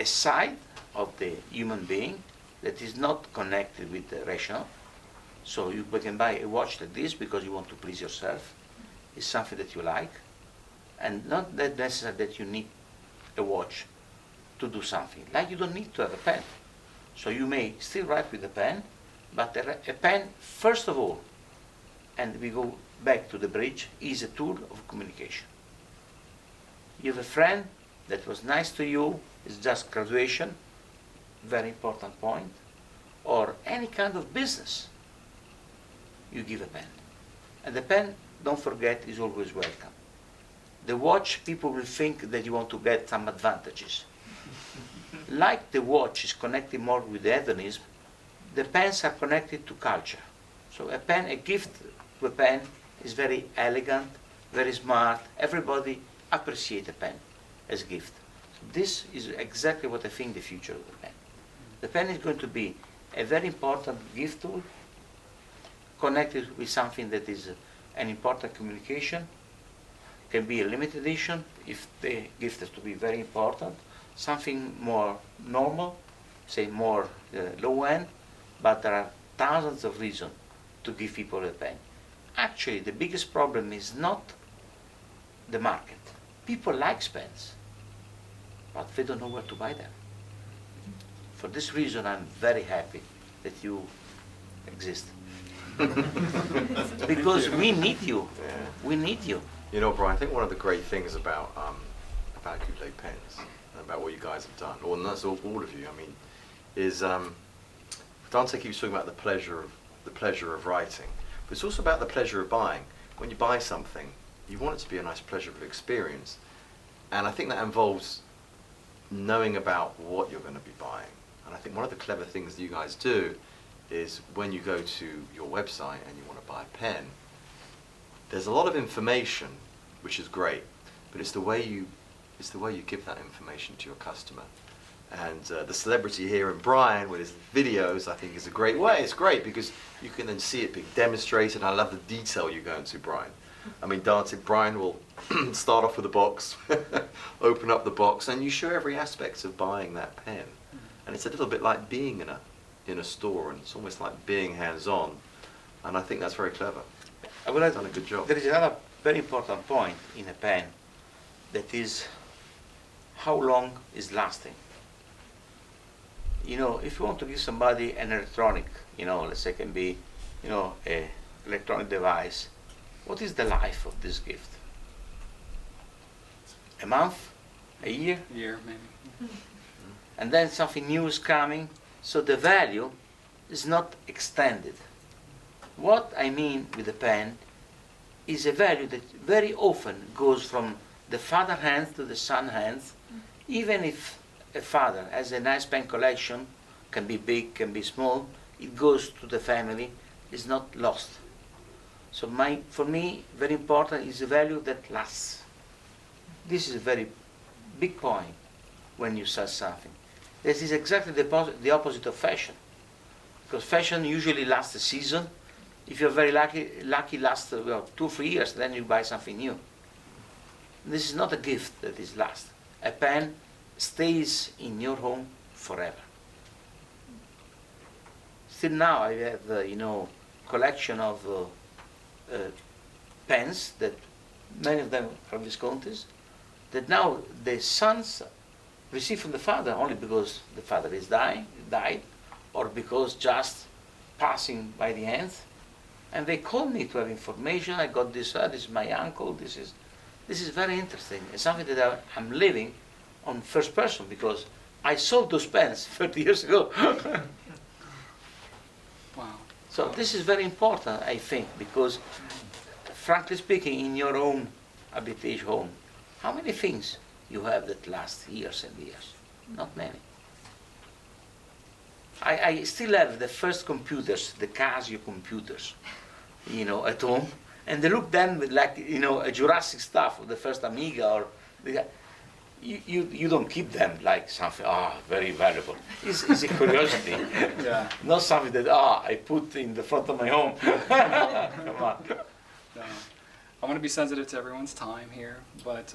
Speaker 2: side of the human being that is not connected with the rational. So you can buy a watch like this because you want to please yourself. It's something that you like. And not that necessary that you need a watch to do something. Like you don't need to have a pen. So you may still write with a pen, but a pen, first of all, and we go back to the bridge, is a tool of communication. You have a friend that was nice to you, it's just graduation, very important point, or any kind of business, you give a pen. And the pen, don't forget, is always welcome. The watch, people will think that you want to get some advantages. Like the watch is connected more with hedonism, the pens are connected to culture. So a pen, a gift to a pen is very elegant, very smart. Everybody appreciates a pen as a gift. So this is exactly what I think the future of the pen. The pen is going to be a very important gift tool connected with something that is an important communication. Can be a limited edition if the gift has to be very important. Something more normal, say more low end, but there are thousands of reasons to give people a pen. Actually, the biggest problem is not the market. People like pens, but they don't know where to buy them. For this reason, I'm very happy that you exist. Because we need you.
Speaker 3: Yeah.
Speaker 2: We need you.
Speaker 3: You know, Brian, I think one of the great things about Goulet Pens, and about what you guys have done, or that's all of you, I mean, is Dante keeps talking about the pleasure of writing, but it's also about the pleasure of buying. When you buy something, you want it to be a nice pleasurable experience, and I think that involves knowing about what you're going to be buying. And I think one of the clever things that you guys do is when you go to your website and you want to buy a pen, there's a lot of information, which is great, but it's the way you give that information to your customer. And the celebrity here in Brian with his videos, I think, is a great way. It's great because you can then see it being demonstrated. I love the detail you go into, Brian. I mean, Brian will start off with a box, open up the box, and you show every aspect of buying that pen. And it's a little bit like being in a store, and it's almost like being hands-on. And I think that's very clever.
Speaker 2: I would have
Speaker 3: done a good job.
Speaker 2: There is another very important point in a pen, that is how long is lasting. You know, if you want to give somebody an electronic, you know, let's say it can be, you know, a electronic device, what is the life of this gift? A month? A year?
Speaker 1: Year, maybe.
Speaker 2: And then something new is coming, so the value is not extended. What I mean with a pen is a value that very often goes from the father hands to the son hands. Even if a father has a nice pen collection, can be big, can be small, it goes to the family, is not lost. So for me, very important is a value that lasts. This is a very big point when you sell something. This is exactly the opposite of fashion. Because fashion usually lasts a season. If you're very lucky lasts 2 or 3 years, then you buy something new. This is not a gift that is last. A pen stays in your home forever. Still now I have collection of pens that many of them are Visconti's, that now the sons receive from the father only because the father is died, or because just passing by the hands, and they call me to have information. I got this. This is my uncle. This is very interesting. It's something that I'm living on first person because I sold those pens 30 years ago.
Speaker 1: Wow.
Speaker 2: So this is very important, I think, because frankly speaking, in your own habitation home, how many things you have that last years and years? Not many. I still have the first computers, the Casio computers, at home, and they look then like, a Jurassic stuff, the first Amiga, or you don't keep them like something, very valuable. It's a curiosity.
Speaker 1: Yeah.
Speaker 2: Not something that, I put in the front of my home. Come on.
Speaker 1: No. I want to be sensitive to everyone's time here, but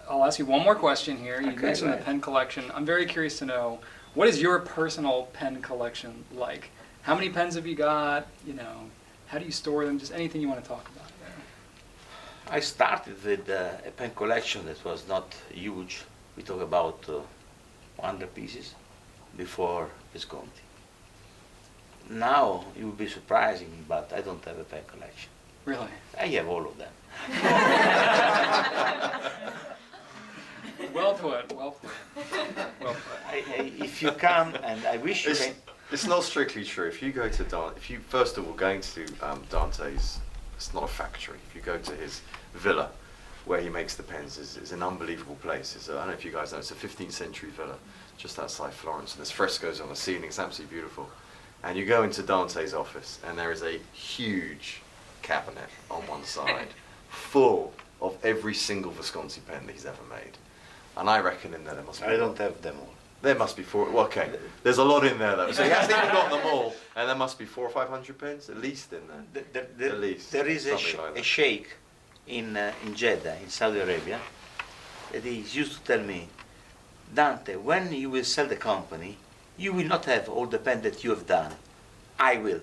Speaker 1: I'll ask you one more question here. You
Speaker 2: Okay,
Speaker 1: mentioned
Speaker 2: go
Speaker 1: the
Speaker 2: ahead.
Speaker 1: pen collection. I'm very curious to know, what is your personal pen collection like? How many pens have you got? How do you store them? Just anything you want to talk about.
Speaker 2: I started with a pen collection that was not huge. We talk about 100 pieces before Visconti. Now it would be surprising, but I don't have a pen collection.
Speaker 1: Really?
Speaker 2: I have all of them.
Speaker 1: Well put, well put. Well put.
Speaker 2: If you come, and I wish you can.
Speaker 3: It's not strictly true. If you go to Dante, if you first of all going to Dante's, it's not a factory. If you go to his villa, where he makes the pens, is an unbelievable place. I don't know if you guys know. It's a 15th century villa just outside Florence, and there's frescoes on the ceiling. It's absolutely beautiful. And you go into Dante's office, and there is a huge cabinet on one side, full of every single Visconti pen that he's ever made. And I reckon in there must be.
Speaker 2: I don't have them all.
Speaker 3: There must be four. Well, okay, there's a lot in there though. So he hasn't even got them all, and there must be 400 or 500 pens at least in there. At least.
Speaker 2: There is
Speaker 3: something like
Speaker 2: a
Speaker 3: that.
Speaker 2: sheikh in Jeddah, in Saudi Arabia, that he used to tell me, Dante, when you will sell the company, you will not have all the pen that you have done. I will.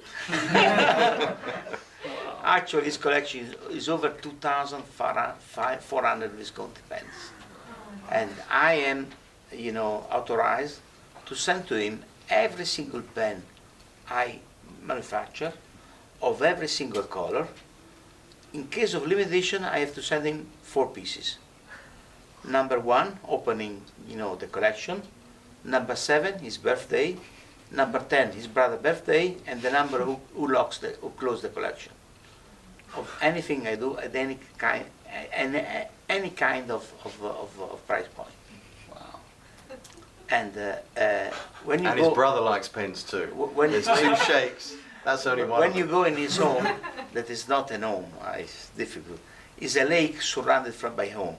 Speaker 2: Actually, his collection is over 2,400 Visconti pens. And I am, authorized to send to him every single pen I manufacture of every single color. In case of limited edition, I have to send him 4 pieces. Number 1, opening, the collection. Number 7, his birthday. Number 10, his brother's birthday, and the number who closed the collection. Of anything I do at any kind of price point.
Speaker 1: Wow.
Speaker 2: And when you
Speaker 3: And
Speaker 2: go,
Speaker 3: his brother likes pens too.
Speaker 2: when
Speaker 3: There's 2 shakes. That's only one.
Speaker 2: when
Speaker 3: of
Speaker 2: you
Speaker 3: them.
Speaker 2: go in his home, that is not an home. It's difficult. It's a lake surrounded by home.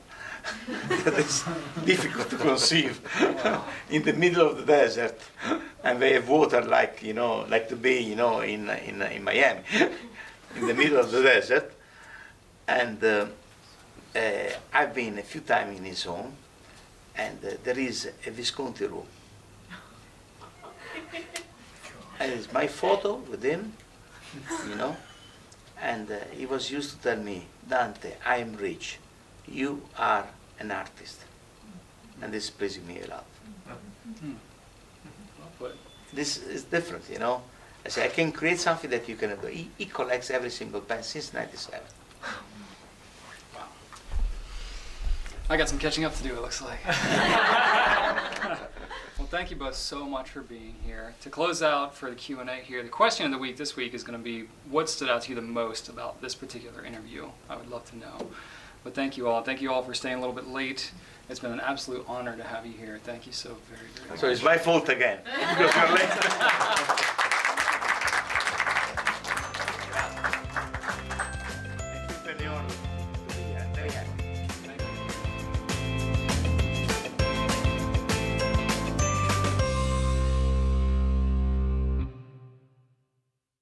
Speaker 2: That is difficult to conceive.
Speaker 1: Wow.
Speaker 2: In the middle of the desert, and they have water like to be in Miami, in the middle of the desert. And I've been a few times in his home, and there is a Visconti room. And it's my photo with him, and he was used to tell me, Dante, I am rich, you are an artist. And this is pleasing me a lot.
Speaker 1: Well put.
Speaker 2: This is different, I say, I can create something that you can do. He collects every single pen since '97.
Speaker 1: Wow. I got some catching up to do, it looks like. Well, thank you both so much for being here. To close out for the Q&A here, the question of the week this week is going to be, what stood out to you the most about this particular interview? I would love to know. But thank you all. Thank you all for staying a little bit late. It's been an absolute honor to have you here. Thank you so very, very much.
Speaker 2: So it's my fault again, because you're late.